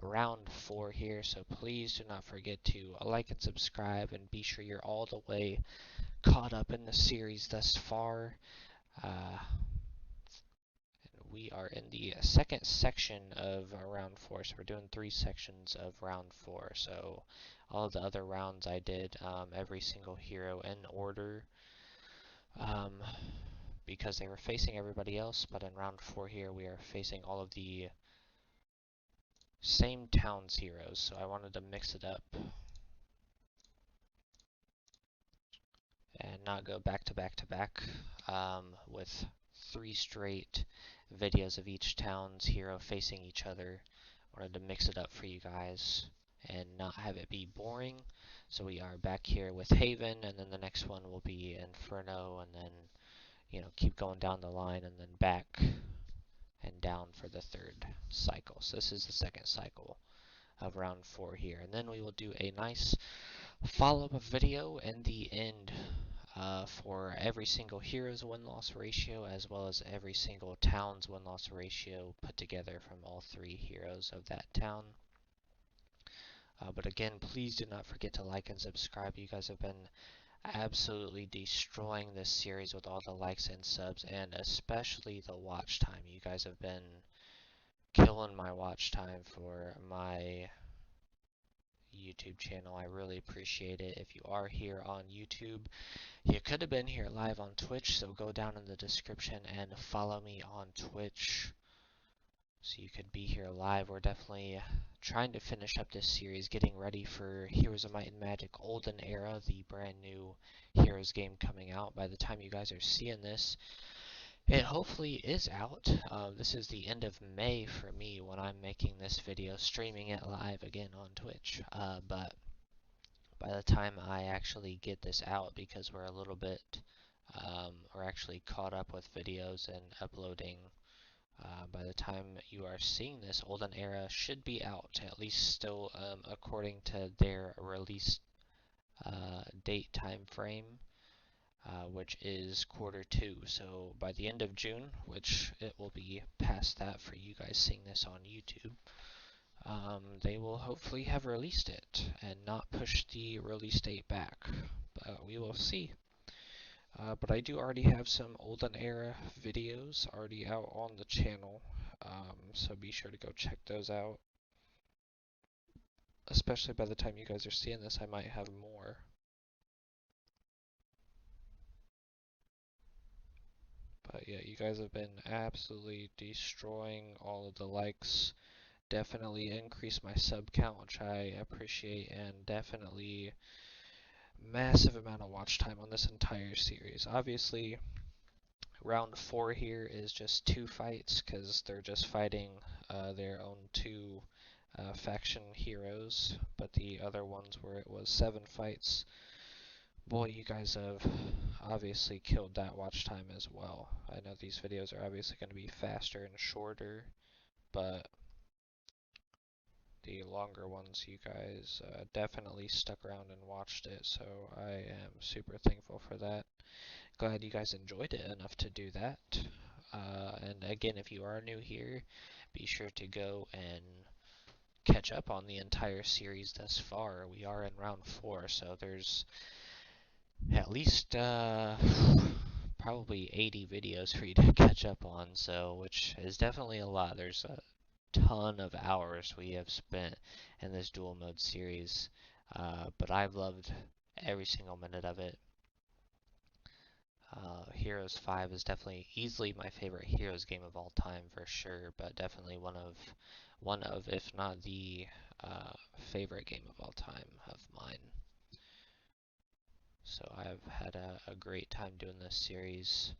round 4 here, so please do not forget to like and subscribe, and be sure you're all the way caught up in the series thus far. We are in the second section of round 4, so we're doing 3 sections of round 4. So all of the other rounds I did every single hero in order um, because they were facing everybody else, but in round 4 here we are facing all of the same town's heroes, so I wanted to mix it up and not go back to back to back with 3 straight videos of each town's hero facing each other. Wanted to mix it up for you guys and not have it be boring. So we are back here with Haven, and then the next one will be Inferno, and then, you know, keep going down the line and then back and down for the third cycle. So this is the second cycle of round 4 here, and then we will do a nice follow-up video in the end for every single hero's win-loss ratio, as well as every single town's win-loss ratio put together from all 3 heroes of that town. But again, please do not forget to like and subscribe. You guys have been absolutely destroying this series with all the likes and subs, and especially the watch time. You guys have been killing my watch time for my YouTube channel. I really appreciate it. If you are here on YouTube, you could have been here live on Twitch, so go down in the description and follow me on Twitch so you could be here live. We're definitely trying to finish up this series, getting ready for Heroes of Might and Magic Olden Era, the brand new Heroes game coming out. By the time you guys are seeing this, it hopefully is out. This is the end of May for me when I'm making this video, streaming it live again on Twitch. But by the time I actually get this out, because we're a little bit, we're actually caught up with videos and uploading. By the time you are seeing this, Olden Era should be out, at least still according to their release date time frame, which is Q2. So by the end of June, which it will be past that for you guys seeing this on YouTube, they will hopefully have released it and not push the release date back, but we will see. But I do already have some Olden Era videos already out on the channel, so be sure to go check those out. Especially by the time you guys are seeing this, I might have more. But yeah, you guys have been absolutely destroying all of the likes. Definitely increase my sub count, which I appreciate, and definitely massive amount of watch time on this entire series. Obviously, round 4 here is just 2 fights, because they're just fighting their own 2 faction heroes, but the other ones where it was 7 fights. Boy, you guys have obviously killed that watch time as well. I know these videos are obviously going to be faster and shorter, but the longer ones, you guys definitely stuck around and watched it, so I am super thankful for that. Glad you guys enjoyed it enough to do that. And again, if you are new here, be sure to go and catch up on the entire series thus far. We are in round 4, so there's at least probably 80 videos for you to catch up on, so which is definitely a lot. There's a ton of hours we have spent in this dual mode series, but I've loved every single minute of it. Heroes 5 is definitely easily my favorite Heroes game of all time for sure, but definitely one of, if not the favorite game of all time of mine. So I've had a great time doing this series.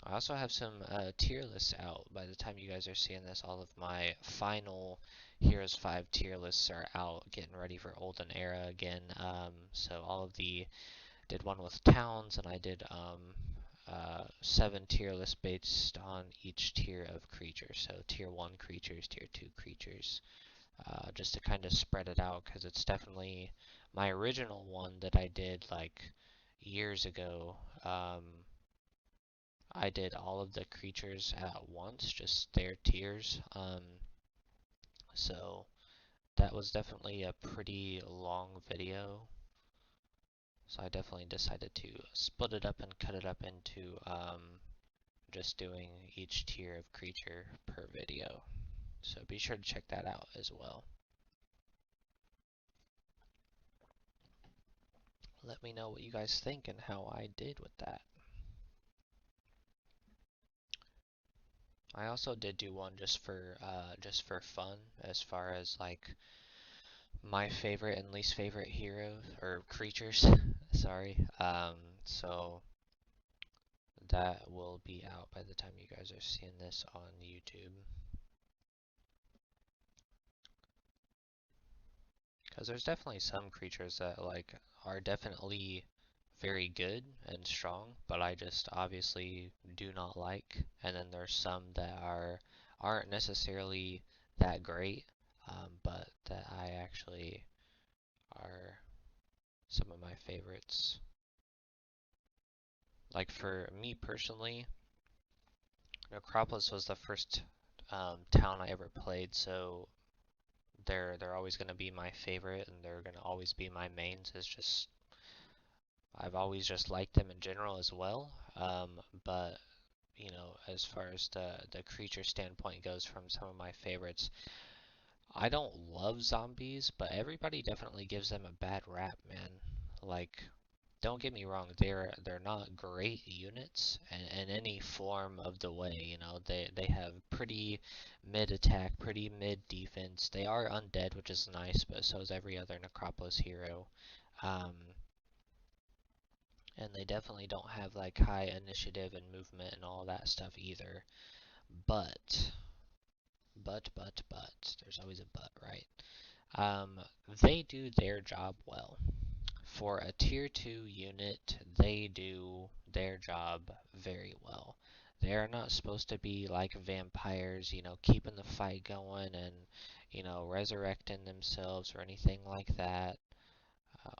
I also have some tier lists out. By the time you guys are seeing this, all of my final Heroes 5 tier lists are out, getting ready for Olden Era again. So all of the, did one with towns, and I did 7 tier lists based on each tier of creatures. So tier 1 creatures, tier 2 creatures, just to kind of spread it out, because it's definitely my original one that I did like years ago. I did all of the creatures at once, just their tiers. So that was definitely a pretty long video. So I definitely decided to split it up and cut it up into just doing each tier of creature per video. So be sure to check that out as well. Let me know what you guys think and how I did with that. I also did do one just for fun, as far as like my favorite and least favorite heroes or creatures. Sorry. So that will be out by the time you guys are seeing this on YouTube. Because there's definitely some creatures that like are definitely very good and strong, but I just obviously do not like. And then there's some that aren't necessarily that great, but that I actually are some of my favorites. Like for me personally, Necropolis was the first town I ever played, so they're always going to be my favorite, and they're going to always be my mains. It's just I've always just liked them in general as well. But you know, as far as the creature standpoint goes, from some of my favorites, I don't love zombies, but everybody definitely gives them a bad rap, man. Like, don't get me wrong, they're not great units in any form of the way. You know, they have pretty mid attack, pretty mid defense. They are undead, which is nice, but so is every other Necropolis hero. Um, and they definitely don't have like high initiative and movement and all that stuff either. But, there's always a but, right? They do their job well. For a tier 2 unit, they do their job very well. They are not supposed to be like vampires, you know, keeping the fight going and, you know, resurrecting themselves or anything like that.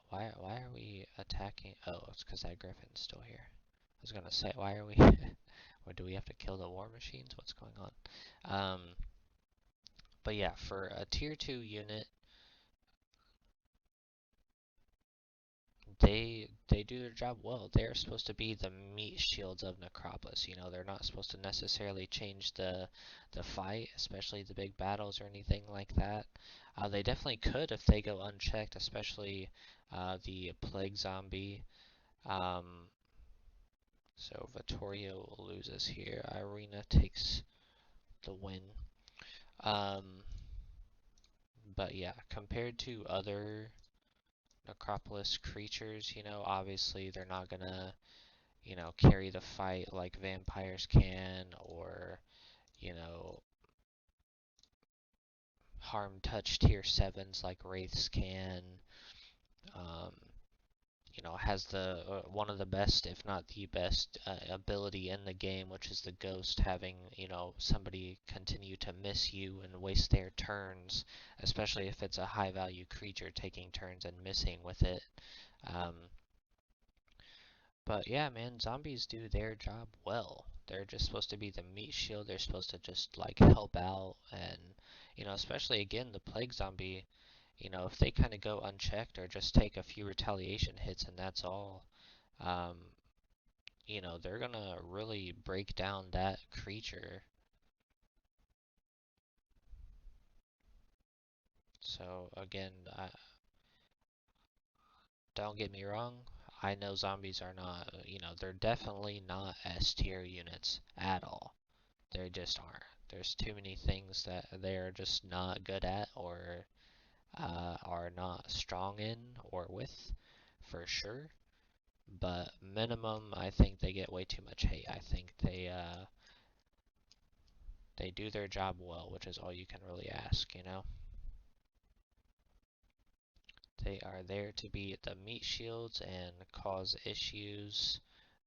Why are we attacking? Oh, it's because that griffin's still here. I was gonna say, why are we? Or do we have to kill the war machines? What's going on? But yeah, for a tier 2 unit, they do their job well. They're supposed to be the meat shields of Necropolis. You know, they're not supposed to necessarily change the fight, especially the big battles or anything like that. They definitely could if they go unchecked, especially the plague zombie. Um, so Vittorio loses here. Irina takes the win. Um, but yeah, compared to other Necropolis creatures, you know, obviously they're not gonna, you know, carry the fight like vampires can, or, you know, harm touch tier 7s like wraiths can. Um, you know, has the one of the best, if not the best, ability in the game, which is the ghost, having, you know, somebody continue to miss you and waste their turns, especially if it's a high value creature taking turns and missing with it. Um, But yeah, man, zombies do their job well. They're just supposed to be the meat shield. They're supposed to just like help out, and you know, especially again the plague zombie. You know, if they kind of go unchecked or just take a few retaliation hits and that's all, um, you know, they're gonna really break down that creature. So again, don't get me wrong. I know zombies are not, you know, they're definitely not S tier units at all. They just aren't. There's too many things that they're just not good at, or are not strong in or with, for sure. But minimum, I think they get way too much hate. I think they do their job well, which is all you can really ask, you know. They are there to be the meat shields and cause issues.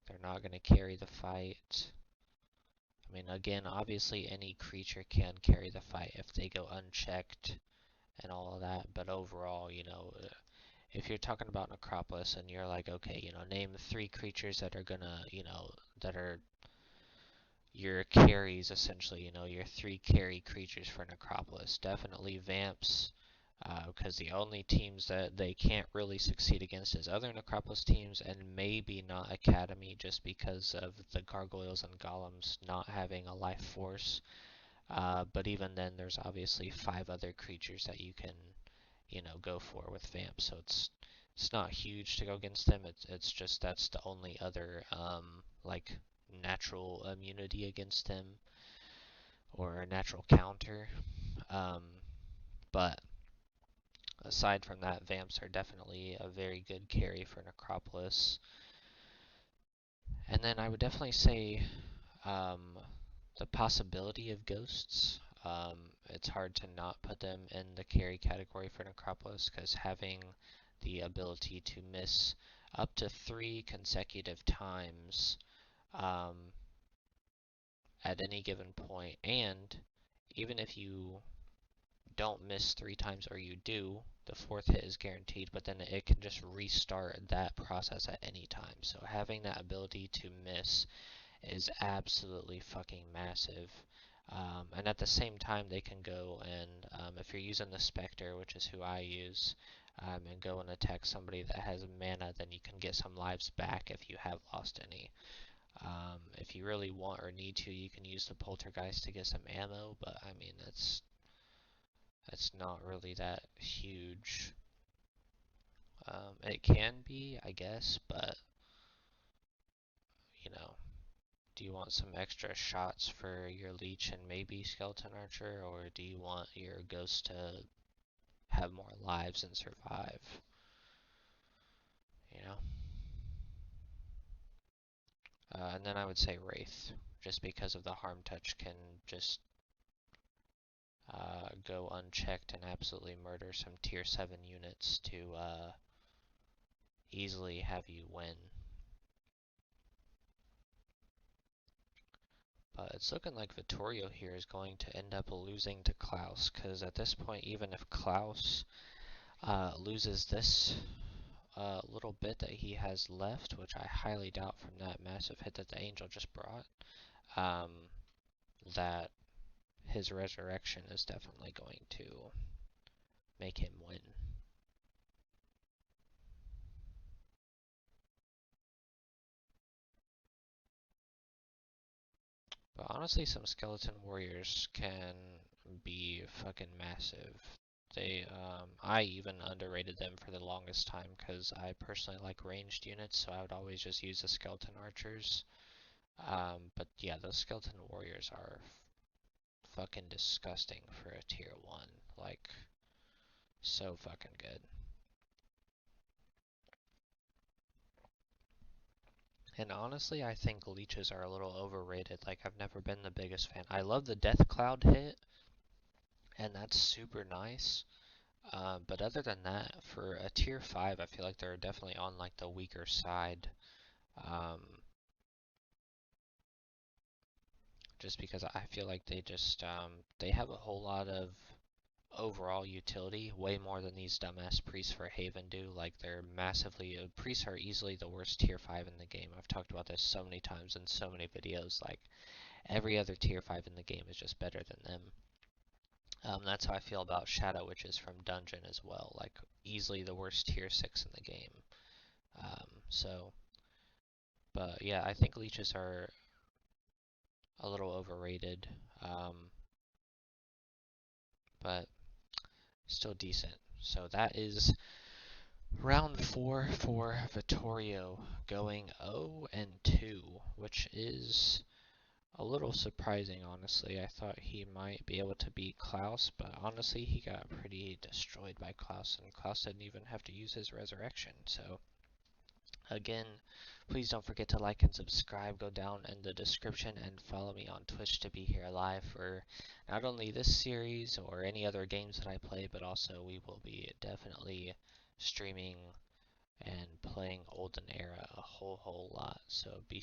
They're not going to carry the fight. I mean, again, obviously any creature can carry the fight if they go unchecked and all of that, but overall, you know, if you're talking about Necropolis and you're like, okay, you know, name 3 creatures that are gonna, you know, that are your carries essentially, your 3 carry creatures for Necropolis. Definitely Vamps, because the only teams that they can't really succeed against is other Necropolis teams, and maybe not Academy, just because of the Gargoyles and Golems not having a life force. But even then, there's obviously 5 other creatures that you can, go for with Vamp. So it's not huge to go against them. It's just that's the only other like natural immunity against them or a natural counter. Um, but aside from that, Vamps are definitely a very good carry for Necropolis. And then I would definitely say um, the possibility of ghosts. It's hard to not put them in the carry category for Necropolis, because having the ability to miss up to 3 consecutive times um, at any given point, and even if you don't miss 3 times or you do, the 4th hit is guaranteed, but then it can just restart that process at any time. So having that ability to miss is absolutely fucking massive. And at the same time, they can go and, if you're using the Spectre, which is who I use, and go and attack somebody that has mana, then you can get some lives back if you have lost any. If you really want or need to, you can use the Poltergeist to get some ammo, but I mean, that's not really that huge. It can be, I guess, but, you know, do you want some extra shots for your leech and maybe skeleton archer, or do you want your ghost to have more lives and survive? You know? And then I would say wraith, just because of the harm touch can just go unchecked and absolutely murder some tier 7 units to easily have you win. But it's looking like Vittorio here is going to end up losing to Klaus, because at this point, even if Klaus loses this little bit that he has left, which I highly doubt from that massive hit that the Angel just brought, that his resurrection is definitely going to make him win. But honestly, some Skeleton Warriors can be fucking massive. I even underrated them for the longest time because I personally like ranged units, so I would always just use the Skeleton Archers. But yeah, those Skeleton Warriors are fucking disgusting for a tier 1. Like, so fucking good. And honestly, I think leeches are a little overrated. Like, I've never been the biggest fan. I love the Death Cloud hit, and that's super nice. But other than that, for a tier 5, I feel like they're definitely on like the weaker side. Um, just because I feel like they have a whole lot of overall utility, way more than these dumbass priests for Haven do. Like, they're massively, priests are easily the worst tier 5 in the game. I've talked about this so many times in so many videos. Like, every other tier 5 in the game is just better than them. That's how I feel about Shadow Witches from Dungeon as well. Like, easily the worst tier 6 in the game. So, but yeah, I think leeches are a little overrated, but still decent. So that is round 4 for Vittorio, going 0-2, which is a little surprising, honestly. I thought he might be able to beat Klaus, but honestly, he got pretty destroyed by Klaus, and Klaus didn't even have to use his resurrection. So, again, please don't forget to like and subscribe. Go down in the description and follow me on Twitch to be here live for not only this series or any other games that I play, but also we will be definitely streaming and playing Olden Era a whole lot. So be